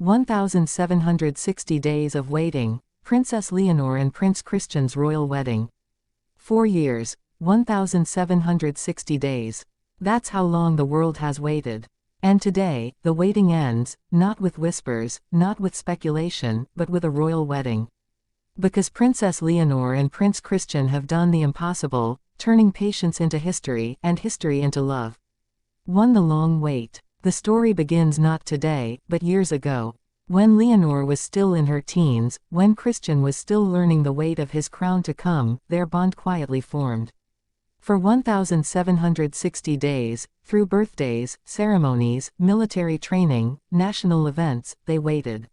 1760 Days of Waiting, Princess Leonor and Prince Christian's Royal Wedding. 4 years, 1760 days. That's how long the world has waited. And today, the waiting ends, not with whispers, not with speculation, but with a royal wedding. Because Princess Leonor and Prince Christian have done the impossible, turning patience into history, and history into love. Won the long wait. The story begins not today, but years ago. When Leonor was still in her teens, when Christian was still learning the weight of his crown to come, their bond quietly formed. For 1760 days, through birthdays, ceremonies, military training, national events, they waited.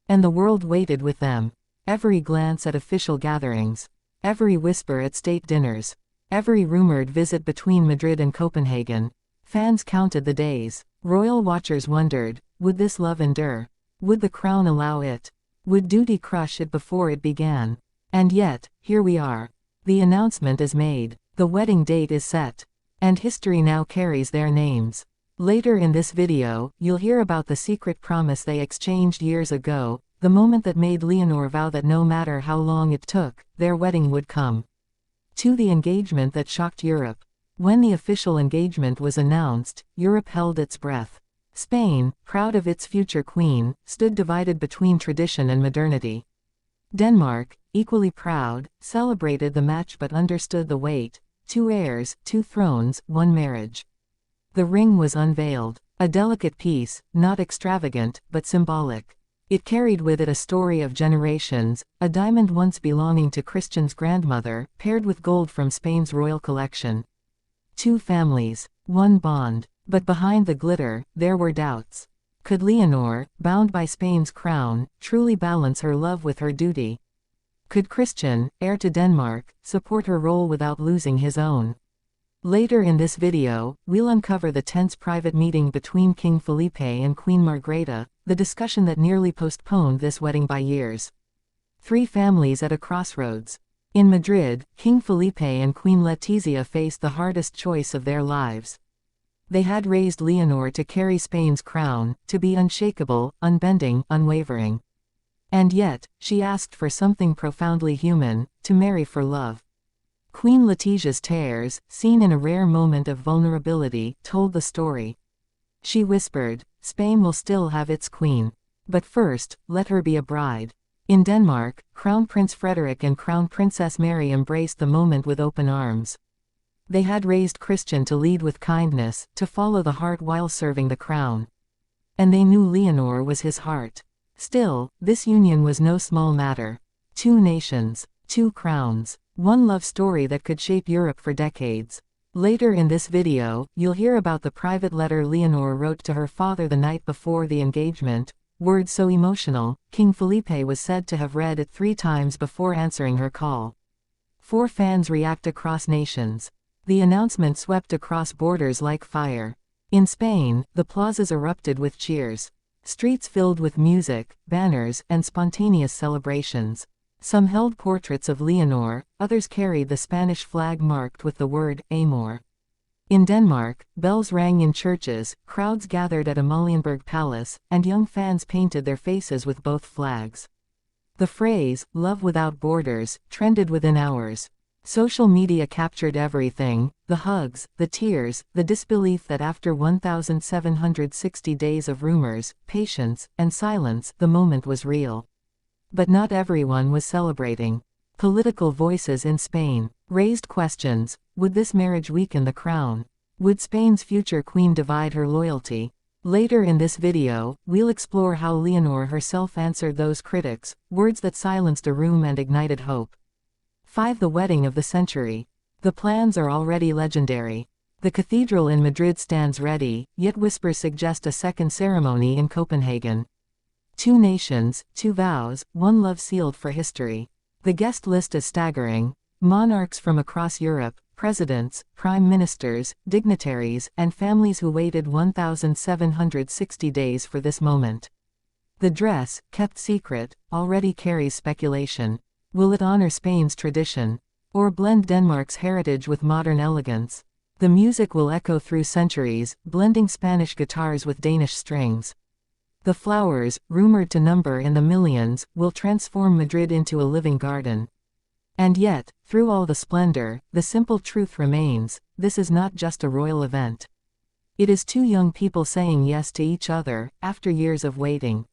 And the world waited with them. Every glance at official gatherings. Every whisper at state dinners. Every rumored visit between Madrid and Copenhagen. Fans counted the days. Royal watchers wondered, would this love endure? Would the crown allow it? Would duty crush it before it began? And yet, here we are. The announcement is made. The wedding date is set. And history now carries their names. Later in this video, you'll hear about the secret promise they exchanged years ago, the moment that made Leonor vow that no matter how long it took, their wedding would come. To the engagement that shocked Europe. When the official engagement was announced, Europe held its breath. Spain, proud of its future queen, stood divided between tradition and modernity. Denmark, equally proud, celebrated the match but understood the weight. 2 heirs, 2 thrones, 1 marriage. The ring was unveiled. A delicate piece, not extravagant, but symbolic. It carried with it a story of generations, a diamond once belonging to Christian's grandmother, paired with gold from Spain's royal collection. 2 families, 1 bond. But behind the glitter, there were doubts. Could Leonor, bound by Spain's crown, truly balance her love with her duty? Could Christian, heir to Denmark, support her role without losing his own? Later in this video, we'll uncover the tense private meeting between King Felipe and Queen Margrethe, the discussion that nearly postponed this wedding by years. 3 families at a crossroads. In Madrid, King Felipe and Queen Letizia faced the hardest choice of their lives. They had raised Leonor to carry Spain's crown, to be unshakable, unbending, unwavering. And yet, she asked for something profoundly human, to marry for love. Queen Letizia's tears, seen in a rare moment of vulnerability, told the story. She whispered, Spain will still have its queen. But first, let her be a bride. In Denmark, Crown Prince Frederik and Crown Princess Mary embraced the moment with open arms. They had raised Christian to lead with kindness, to follow the heart while serving the crown. And they knew Leonor was his heart. Still, this union was no small matter. 2 nations, 2 crowns, 1 love story that could shape Europe for decades. Later in this video, you'll hear about the private letter Leonor wrote to her father the night before the engagement. Words so emotional, King Felipe was said to have read it 3 times before answering her call. 4 fans react across nations. The announcement swept across borders like fire. In Spain, the plazas erupted with cheers. Streets filled with music, banners, and spontaneous celebrations. Some held portraits of Leonor, others carried the Spanish flag marked with the word, Amor. In Denmark, bells rang in churches, crowds gathered at Amalienborg Palace, and young fans painted their faces with both flags. The phrase, love without borders, trended within hours. Social media captured everything, the hugs, the tears, the disbelief that after 1760 days of rumors, patience, and silence, the moment was real. But not everyone was celebrating. Political voices in Spain raised questions. Would this marriage weaken the crown? Would Spain's future queen divide her loyalty? Later in this video, we'll explore how Leonor herself answered those critics, words that silenced a room and ignited hope. 5. The wedding of the century. The plans are already legendary. The cathedral in Madrid stands ready, yet whispers suggest a second ceremony in Copenhagen. 2 nations, 2 vows, 1 love sealed for history. The guest list is staggering. Monarchs from across Europe, presidents, prime ministers, dignitaries, and families who waited 1760 days for this moment. The dress, kept secret, already carries speculation. Will it honor Spain's tradition? Or blend Denmark's heritage with modern elegance? The music will echo through centuries, blending Spanish guitars with Danish strings. The flowers, rumored to number in the millions, will transform Madrid into a living garden. And yet, through all the splendor, the simple truth remains: this is not just a royal event. It is two young people saying yes to each other, after years of waiting.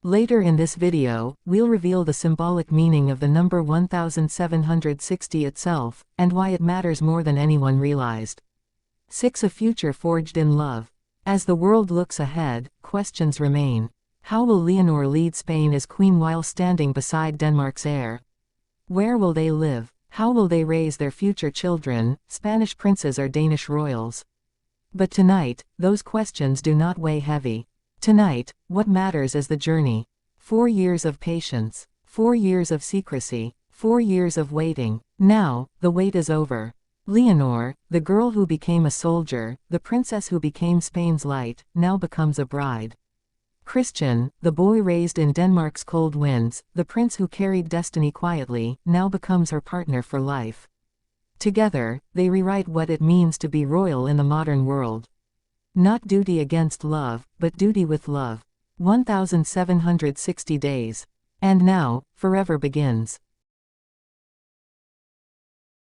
Later in this video, we'll reveal the symbolic meaning of the number 1760 itself, and why it matters more than anyone realized. 6. A future forged in love. As the world looks ahead, questions remain. How will Leonor lead Spain as queen while standing beside Denmark's heir? Where will they live? How will they raise their future children, Spanish princes or Danish royals? But tonight, those questions do not weigh heavy. Tonight, what matters is the journey. 4 years of patience. 4 years of secrecy. 4 years of waiting. Now, the wait is over. Leonor, the girl who became a soldier, the princess who became Spain's light, now becomes a bride. Christian, the boy raised in Denmark's cold winds, the prince who carried destiny quietly, now becomes her partner for life. Together, they rewrite what it means to be royal in the modern world. Not duty against love, but duty with love. 1760 days. And now, forever begins.